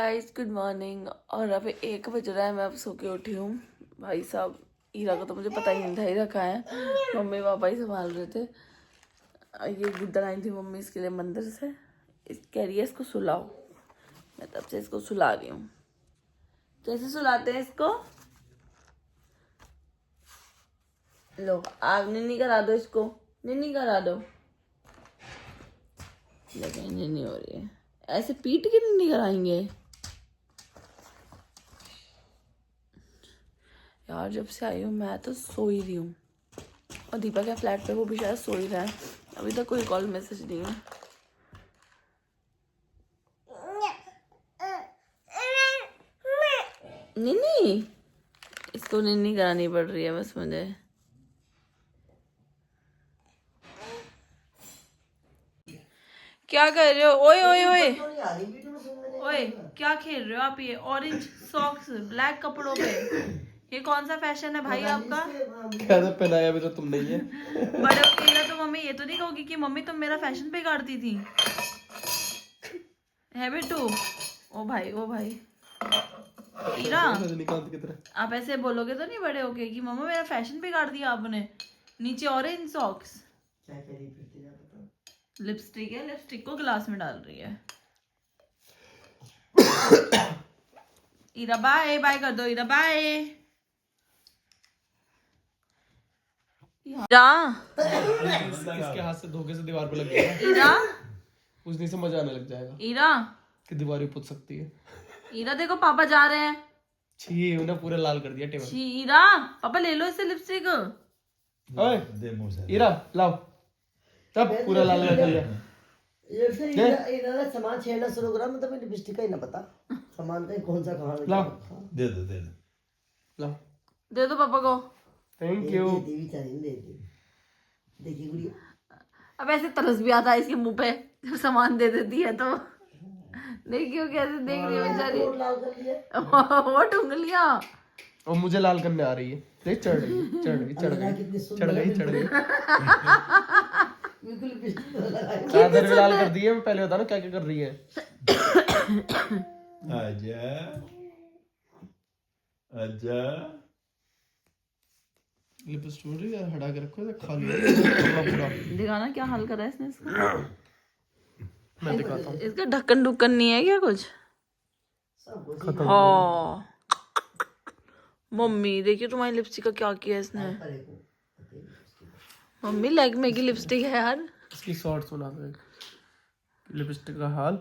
Guys, good morning. और अब 1 बज रहा है, मैं अब सो के उठी हूँ। भाई साहब, ईरा का तो मुझे पता ही नहीं था ईरा कहाँ है। मम्मी पापा ही संभाल रहे थे। ये गिद्दर आई थी मम्मी इसके लिए मंदिर से। कह रही है इसको सुलाओ। मैं तब से इसको सुला रही हूँ। कैसे सुलाते हैं इसको? लो, आग निन्नी करा दो इसको, निन्नी करा दो। लेकिन निन्नी हो रही है, ऐसे पीट के निन्नी कराएंगे यार। जब से आई हूँ मैं तो सो ही रही हूँ, और दीपक है फ्लैट पे, वो भी शायद सो ही रहा है। अभी तक कोई कॉल मैसेज नहीं है। निन्नी, इसको निन्नी करानी पड़ रही है बस मुझे। क्या कर रहे हो? ओए ओए ओए ओए, क्या खेल रहे हो आप? ये ऑरेंज सॉक्स ब्लैक कपड़ों पे, ये कौन सा फैशन है भाई आपका? क्या तो पहनाया भी तो तुम नहीं है। बड़े होके तो मम्मी ये तो नहीं कहोगी कि मम्मी तुम मेरा फैशन बिगाड़ती थी, है बेटू? ओ भाई ओ भाई, ईरा आप ऐसे बोलोगे तो नहीं बड़े होके कि मम्मा मेरा फैशन बिगाड़ दिया आपने। नीचे ऑरेंज सॉक्स, लिपस्टिक है, लिपस्टिक को गिलास में डाल रही है। ईरा बाय बाय कर दो, ईरा बाय। इसके हाथ से धोखे से दीवार पे लग गया ईरा, उस से मजा आने लग जाएगा ईरा कि दीवार भी पूछ सकती है। ईरा देखो पापा जा रहे हैं। छी, उन्हें पूरा लाल कर दिया टेबल। छी ईरा, पापा ले लो इससे लिपस्टिक। ओए ईरा लाओ, तब पूरा लाल कर दिया। ये सामान छेड़ना शुरू करा, मतलब लिपस्टिक का ही ना पता सामान का कौन सा कहाँ लाओ, दे लाओ, दे दो पापा को। Thank you. देखिए गुड़िया, अब ऐसे तरस भी आता है इसके मुंह पे जब सामान दे देती है तो। देखियो कैसे देख रही है बेचारी। लाल कर लिया वो उंगलियां, और मुझे लाल करने आ रही है। देख, चढ़ गई चढ़ गई चढ़ गई चढ़ गई चढ़ गई। बिल्कुल लिपस्टिक लगाई। चादर भी लाल कर दी है। मैं पहले बता रहा हूँ क्या क्या कर रही है। आजा आजा, लिपस्टिक हटा के रखो, इसे खा लिया पूरा। दिखाना क्या हाल करा है इसने इसका। मैं दिखाता हूँ। इसका ढक्कन ढुक्कन नहीं है क्या कुछ? खत्म। हाँ मम्मी देखिए तुम्हारी लिपस्टिक का क्या किया इसने। मम्मी लेग में की लिपस्टिक है यार। इसकी शॉर्ट सुना दो। लिपस्टिक का हाल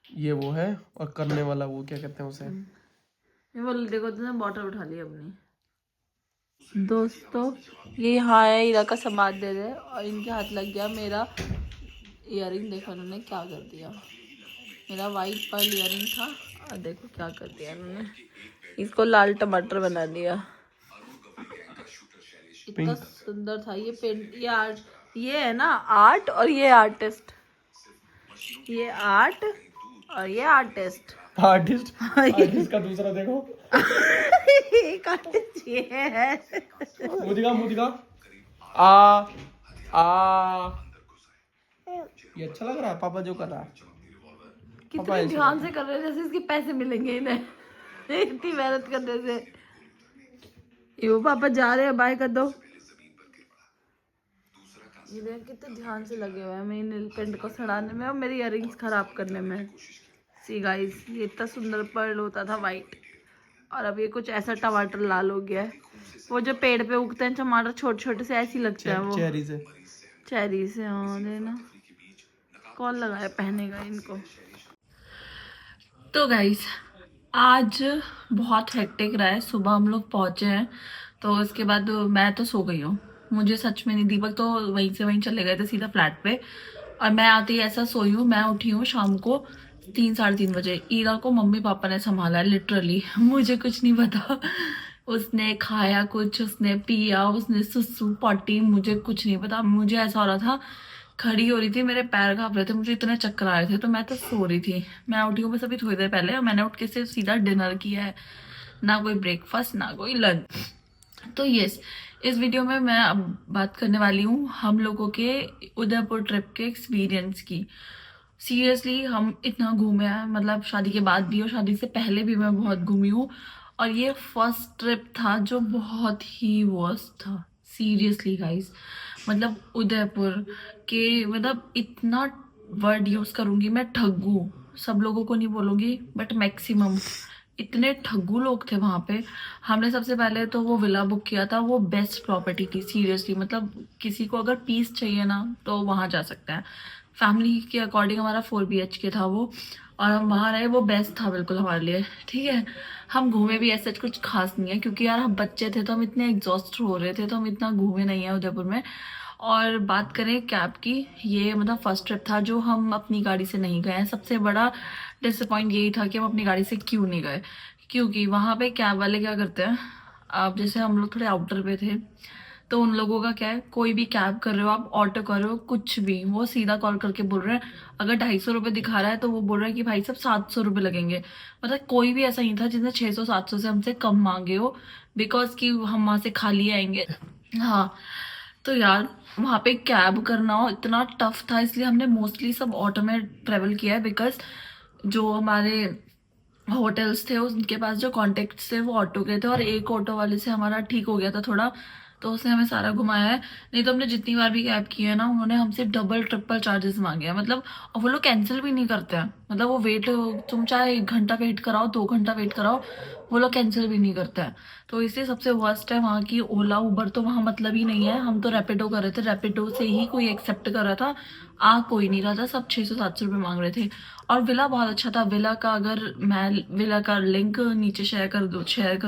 ये वो है, और करने वाला वो क्या कहते हैं उसे। ये बोल देखो, तुमने बॉटल उठा ली अपनी। दोस्तों ये यहाँ है, ईरा का सामान दे रहे और इनके हाथ लग गया मेरा इयररिंग। देखो इन्होंने क्या कर दिया। मेरा वाइट पर्ल इयररिंग था और देखो क्या कर दिया इन्होंने, इसको लाल टमाटर बना दिया। इतना सुंदर था ये पेंट, ये आर्ट, ये है ना आर्ट, और ये आर्टिस्ट, ये आर्ट और ये आर्टिस्ट। आर्टिस्ट आर्टिस्ट का दूसरा देखो। एक आर्टिस्ट ये है। मुझे दिखा आ ये अच्छा लग रहा है पापा जो कर रहा है। कितने ध्यान से कर रहे हैं, जैसे इसके पैसे मिलेंगे इन्हें इतनी मेहनत करने से। ये वो पापा जा रहे हैं, बाय कर दो। ये देख कितने ध्यान से लगे हुए हैं मेरी नेल पेंट को सड़ाने में और मेरी इयररिंग्स खराब करने में। सी गाइस, ये इतना सुंदर पर्ल होता था वाइट, और अब ये कुछ ऐसा टमाटर लाल हो गया है। वो जो पेड़ पे उगते हैं टमाटर छोटे छोटे से, ऐसे लगते हैं वो चेरी से। हाँ देना, कौन लगाया पहनेगा इनको। तो गाइस आज बहुत हेक्टिक रहा है। सुबह हम लोग पहुंचे हैं, तो इसके बाद मैं तो सो गई हूँ। मुझे सच में नहीं, दीपक तो वहीं से वहीं चले गए थे सीधा फ्लैट पे, और मैं आते ही ऐसा सोई हूँ। मैं उठी हूँ शाम को 3-3:30 बजे। ईरा को मम्मी पापा ने संभाला है लिटरली, मुझे कुछ नहीं पता। उसने खाया कुछ, उसने पिया, उसने सुसु पॉटी, मुझे कुछ नहीं पता। मुझे ऐसा हो रहा था, खड़ी हो रही थी, मेरे पैर कांप रहे थे, मुझे इतने चक्कर आ रहे थे, तो मैं तो सो रही थी। मैं उठी हूँ बस अभी थोड़ी देर पहले, और मैंने उठ के से सीधा डिनर किया है। ना कोई ब्रेकफास्ट ना कोई लंच। तो यस, इस वीडियो में मैं अब बात करने वाली हूँ हम लोगों के उदयपुर ट्रिप के एक्सपीरियंस की। सीरियसली हम इतना घूमे हैं, मतलब शादी के बाद भी और शादी से पहले भी मैं बहुत घूमी हूँ। और ये फर्स्ट ट्रिप था जो बहुत ही वर्स्ट था सीरियसली गाइस। मतलब उदयपुर के, मतलब इतना वर्ड यूज़ करूँगी मैं, ठग्गू, सब लोगों को नहीं बोलूँगी बट मैक्सिमम इतने ठग्गू लोग थे वहाँ पे। हमने सबसे पहले तो वो विला बुक किया था, वो बेस्ट प्रॉपर्टी थी सीरियसली। मतलब किसी को अगर पीस चाहिए ना तो वहाँ जा सकते हैं। फैमिली के अकॉर्डिंग हमारा 4 BHK था वो, और हम वहाँ रहे, वो बेस्ट था बिल्कुल हमारे लिए। ठीक है, हम घूमे भी, ऐसा कुछ खास नहीं है क्योंकि यार हम बच्चे थे तो हम इतने एग्जॉस्ट हो रहे थे तो हम इतना घूमे नहीं है उदयपुर में। और बात करें कैब की, ये मतलब फर्स्ट ट्रिप था जो हम अपनी गाड़ी से नहीं गए हैं। सबसे बड़ा डिसअपॉइंट यही था कि हम अपनी गाड़ी से क्यों नहीं गए, क्योंकि वहाँ पे कैब वाले क्या करते हैं, अब जैसे हम लोग थोड़े आउटर पे थे तो उन लोगों का क्या है, कोई भी कैब कर रहे हो आप, ऑटो कर रहे हो, कुछ भी, वो सीधा कॉल करके बोल रहे हैं। अगर 250 रुपये दिखा रहा है तो वो बोल रहा है कि भाई साहब 700 रुपये लगेंगे। मतलब कोई भी ऐसा नहीं था जिसने 600-700 से हमसे कम मांगे हो, बिकॉज कि हम वहाँ से खाली आएंगे। हाँ, तो यार वहाँ पे कैब करना हो इतना टफ था, इसलिए हमने मोस्टली सब ऑटो में ट्रेवल किया है। बिकॉज जो हमारे होटल्स थे उनके पास जो कॉन्टेक्ट्स थे वो ऑटो के थे, और एक ऑटो वाले से हमारा ठीक हो गया था थोड़ा, तो उसने हमें सारा घुमाया है। नहीं तो हमने जितनी बार भी कैब की है ना, उन्होंने हमसे डबल ट्रिपल चार्जेस मांगे हैं। मतलब, और वो लोग कैंसिल भी नहीं करते हैं। मतलब वो वेट, तुम चाहे 1 घंटा वेट कराओ, 2 घंटा वेट कराओ, वो लोग कैंसिल भी नहीं करते हैं। तो इसलिए सबसे वर्स्ट है वहाँ की ओला उबर, तो वहाँ मतलब ही नहीं है। हम तो रैपिडो कर रहे थे, रैपिडो से ही कोई एक्सेप्ट कर रहा था, आ कोई नहीं रहा था, सब 600-700 रुपये मांग रहे थे। और विला बहुत अच्छा था। विला का अगर मैं विला का लिंक नीचे शेयर कर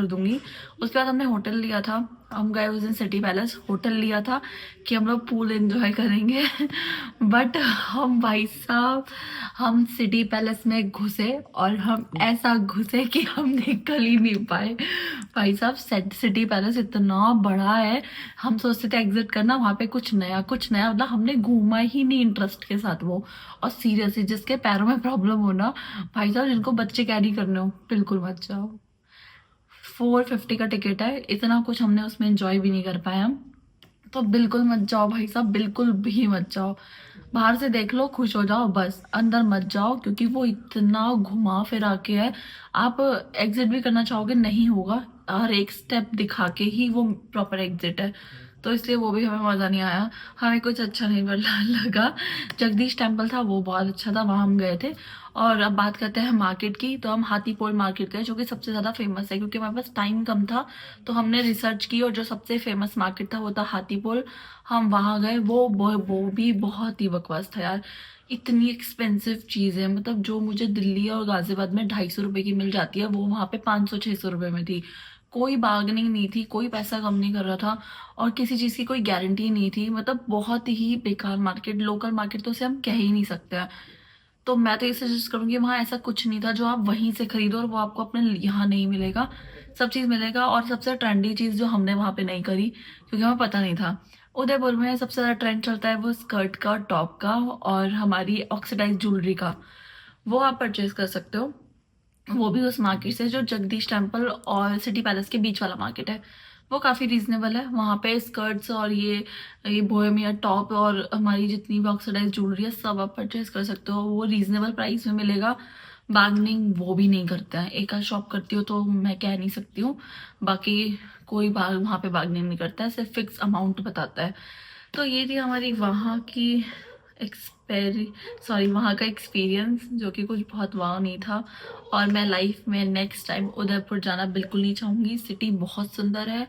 दूंगी। उसके बाद हमने होटल लिया था, हम गए उस दिन सिटी पैलेस, होटल लिया था कि हम लोग पूल एंजॉय करेंगे बट हम भाई साहब, हम सिटी पैलेस में घुसे और हम ऐसा घुसे कि हम निकल ही नहीं पाए। भाई साहब सिटी पैलेस इतना बड़ा है, हम सोचते थे एग्जिट करना, वहाँ पे कुछ नया मतलब हमने घूमा ही नहीं इंटरेस्ट के साथ वो। और सीरियसली जिसके पैरों में प्रॉब्लम हो ना, भाई साहब जिनको बच्चे कैरी करने हो, बिल्कुल मत जाओ। 450 का टिकट है, इतना कुछ हमने उसमें एंजॉय भी नहीं कर पाए हम। तो बिल्कुल मत जाओ भाई साहब, बिल्कुल भी मत जाओ। बाहर से देख लो, खुश हो जाओ, बस अंदर मत जाओ क्योंकि वो इतना घुमा फिरा के है। आप एग्जिट भी करना चाहोगे नहीं होगा, हर एक स्टेप दिखा के ही वो प्रॉपर एग्जिट है। तो इसलिए वो भी हमें मज़ा नहीं आया, हमें कुछ अच्छा नहीं लगा। जगदीश टेम्पल था वो बहुत अच्छा था, वहाँ हम गए थे। और अब बात करते हैं मार्केट की, तो हम हाथीपोल मार्केट गए जो कि सबसे ज़्यादा फेमस है, क्योंकि हमारे पास टाइम कम था तो हमने रिसर्च की और जो सबसे फेमस मार्केट था वो था हाथीपोल। हम वहाँ गए, वो भी बहुत ही बकवास था यार। इतनी एक्सपेंसिव चीज़ है, मतलब जो मुझे दिल्ली और गाजियाबाद में 250 रुपये की मिल जाती है वो वहाँ पे 500-600 रुपये में थी। कोई बार्गेनिंग नहीं थी, कोई पैसा कम नहीं कर रहा था, और किसी चीज़ की कोई गारंटी नहीं थी। मतलब बहुत ही बेकार मार्केट, लोकल मार्केट तो उसे हम कह ही नहीं सकते हैं। तो मैं तो ये सजेस्ट करूँगी, वहाँ ऐसा कुछ नहीं था जो आप वहीं से खरीदो और वो आपको अपने यहाँ नहीं मिलेगा, सब चीज़ मिलेगा। और सबसे ट्रेंडी चीज़ जो हमने वहाँ पे नहीं करी क्योंकि हमें पता नहीं था, उदयपुर में सबसे ज़्यादा ट्रेंड चलता है वो स्कर्ट का, टॉप का और हमारी ऑक्सीडाइज ज्वेलरी का, वो आप परचेज कर सकते हो। वो भी उस मार्केट से जो जगदीश टेम्पल और सिटी पैलेस के बीच वाला मार्केट है, वो काफ़ी रीजनेबल है। वहाँ पे स्कर्ट्स और ये बोहेमिया टॉप और हमारी जितनी भी ऑक्सीडाइज ज्वेलरी है सब आप परचेज कर सकते हो, वो रीजनेबल प्राइस में मिलेगा। बार्गेनिंग वो भी नहीं करता है, एक आध शॉप करती हो तो मैं कह नहीं सकती हूँ, बाकी कोई वहाँ पे बार्गेनिंग नहीं करता है, सिर्फ फिक्स अमाउंट बताता है। तो ये थी हमारी वहाँ की वहाँ का एक्सपीरियंस, जो कि कुछ बहुत वाव नहीं था। और मैं लाइफ में नेक्स्ट टाइम उदयपुर जाना बिल्कुल नहीं चाहूँगी। सिटी बहुत सुंदर है,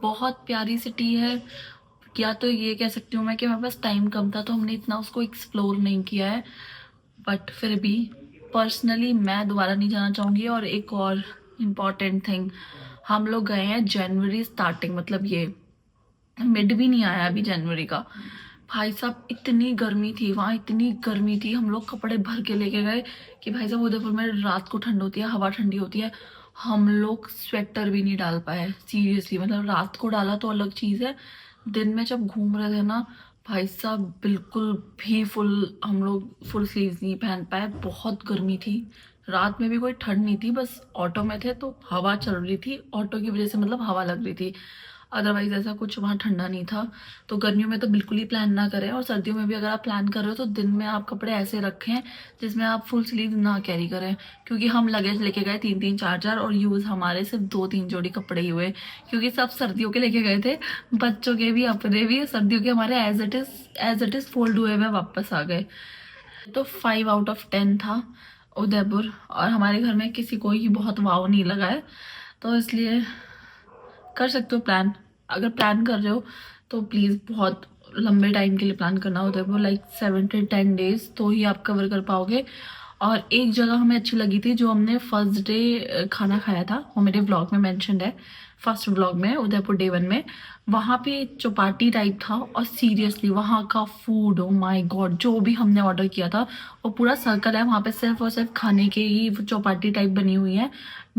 बहुत प्यारी सिटी है। या तो ये कह सकती हूँ मैं कि हमारे पास टाइम कम था तो हमने इतना उसको एक्सप्लोर नहीं किया है, बट फिर भी पर्सनली मैं दोबारा नहीं जाना चाहूँगी। और एक और इम्पॉर्टेंट थिंग, हम लोग गए हैं जनवरी स्टार्टिंग, मतलब ये मिड भी नहीं आया अभी जनवरी का। भाई साहब इतनी गर्मी थी वहाँ, इतनी गर्मी थी, हम लोग कपड़े भर के लेके गए कि भाई साहब उदयपुर में रात को ठंड होती है, हवा ठंडी होती है, हम लोग स्वेटर भी नहीं डाल पाए सीरियसली। मतलब रात को डाला तो अलग चीज़ है, दिन में जब घूम रहे थे ना भाई साहब बिल्कुल भी हम लोग फुल स्लीव्स नहीं पहन पाए, बहुत गर्मी थी। रात में भी कोई ठंड नहीं थी, बस ऑटो में थे तो हवा चल रही थी, ऑटो की वजह से मतलब हवा लग रही थी। अदरवाइज ऐसा कुछ वहाँ ठंडा नहीं था। तो गर्मियों में तो बिल्कुल ही प्लान ना करें, और सर्दियों में भी अगर आप प्लान कर रहे हो तो दिन में आप कपड़े ऐसे रखें जिसमें आप फुल स्लीव ना कैरी करें, क्योंकि हम लगेज लेके गए 3-3 4-4 और यूज़ हमारे सिर्फ 2-3 जोड़ी कपड़े ही हुए, क्योंकि सब सर्दियों के लेके गए थे, बच्चों के भी अपने भी। सर्दियों के हमारे एज इट इज़ फोल्ड हुए हुए वापस आ गए। तो 5 आउट ऑफ 10 था उदयपुर, और हमारे घर में किसी को ही बहुत वाव नहीं लगा है, तो इसलिए कर सकते हो प्लान। अगर प्लान कर रहे हो तो प्लीज़ बहुत लंबे टाइम के लिए प्लान करना होता है, वो लाइक 7 to 10 days तो ही आप कवर कर पाओगे। और एक जगह हमें अच्छी लगी थी जो हमने फर्स्ट डे खाना खाया था, वो मेरे ब्लॉग में मेंशन्ड है, फर्स्ट ब्लॉग में उदयपुर डे 1 में। वहाँ पे चौपाटी टाइप था, और सीरियसली वहाँ का फूड, ओ माय गॉड, जो भी हमने ऑर्डर किया था वो पूरा सर्कल है वहाँ पे, सिर्फ और सिर्फ खाने के ही वो चौपाटी टाइप बनी हुई है।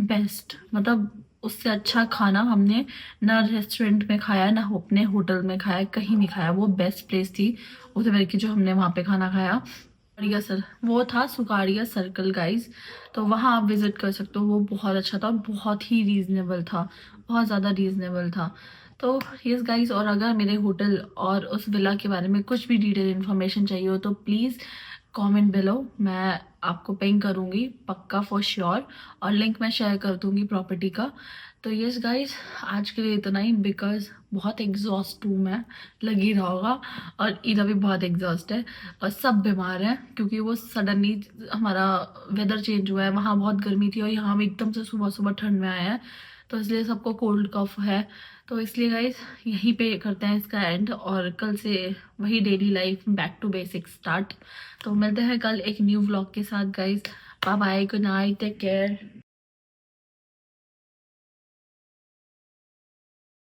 बेस्ट, मतलब उससे अच्छा खाना हमने ना रेस्टोरेंट में खाया ना अपने होटल में खाया, कहीं नहीं खाया। वो बेस्ट प्लेस थी उदयपुर की जो हमने वहाँ पे खाना खाया। सुकाड़िया सर, वो था सुकाड़िया सर्कल गाइज, तो वहाँ आप विजिट कर सकते हो। वो बहुत अच्छा था, बहुत ही रीजनेबल था, बहुत ज़्यादा रीजनेबल था। तो यस गाइज, और अगर मेरे होटल और उस विला के बारे में कुछ भी डिटेल इन्फॉर्मेशन चाहिए हो तो प्लीज़ कमेंट बिलो, मैं आपको पिंग करूँगी पक्का फॉर श्योर, और लिंक मैं शेयर कर दूँगी प्रॉपर्टी का। तो यस गाइज, आज के लिए इतना ही, बिकॉज बहुत एग्जॉस्ट हूँ मैं, लगी रहा होगा, और ईरा भी बहुत एग्जॉस्ट है, और सब बीमार हैं क्योंकि वो सडनली हमारा वेदर चेंज हुआ है। वहाँ बहुत गर्मी थी और यहाँ हम एकदम से सुबह सुबह ठंड में आए हैं, तो इसलिए सबको कोल्ड कफ है। तो इसलिए गाइज यहीं पे करते हैं इसका एंड, और कल से वही daily life back to basic start. तो मिलते हैं कल एक न्यू व्लॉग के साथ guys. Bye bye, good night, take care.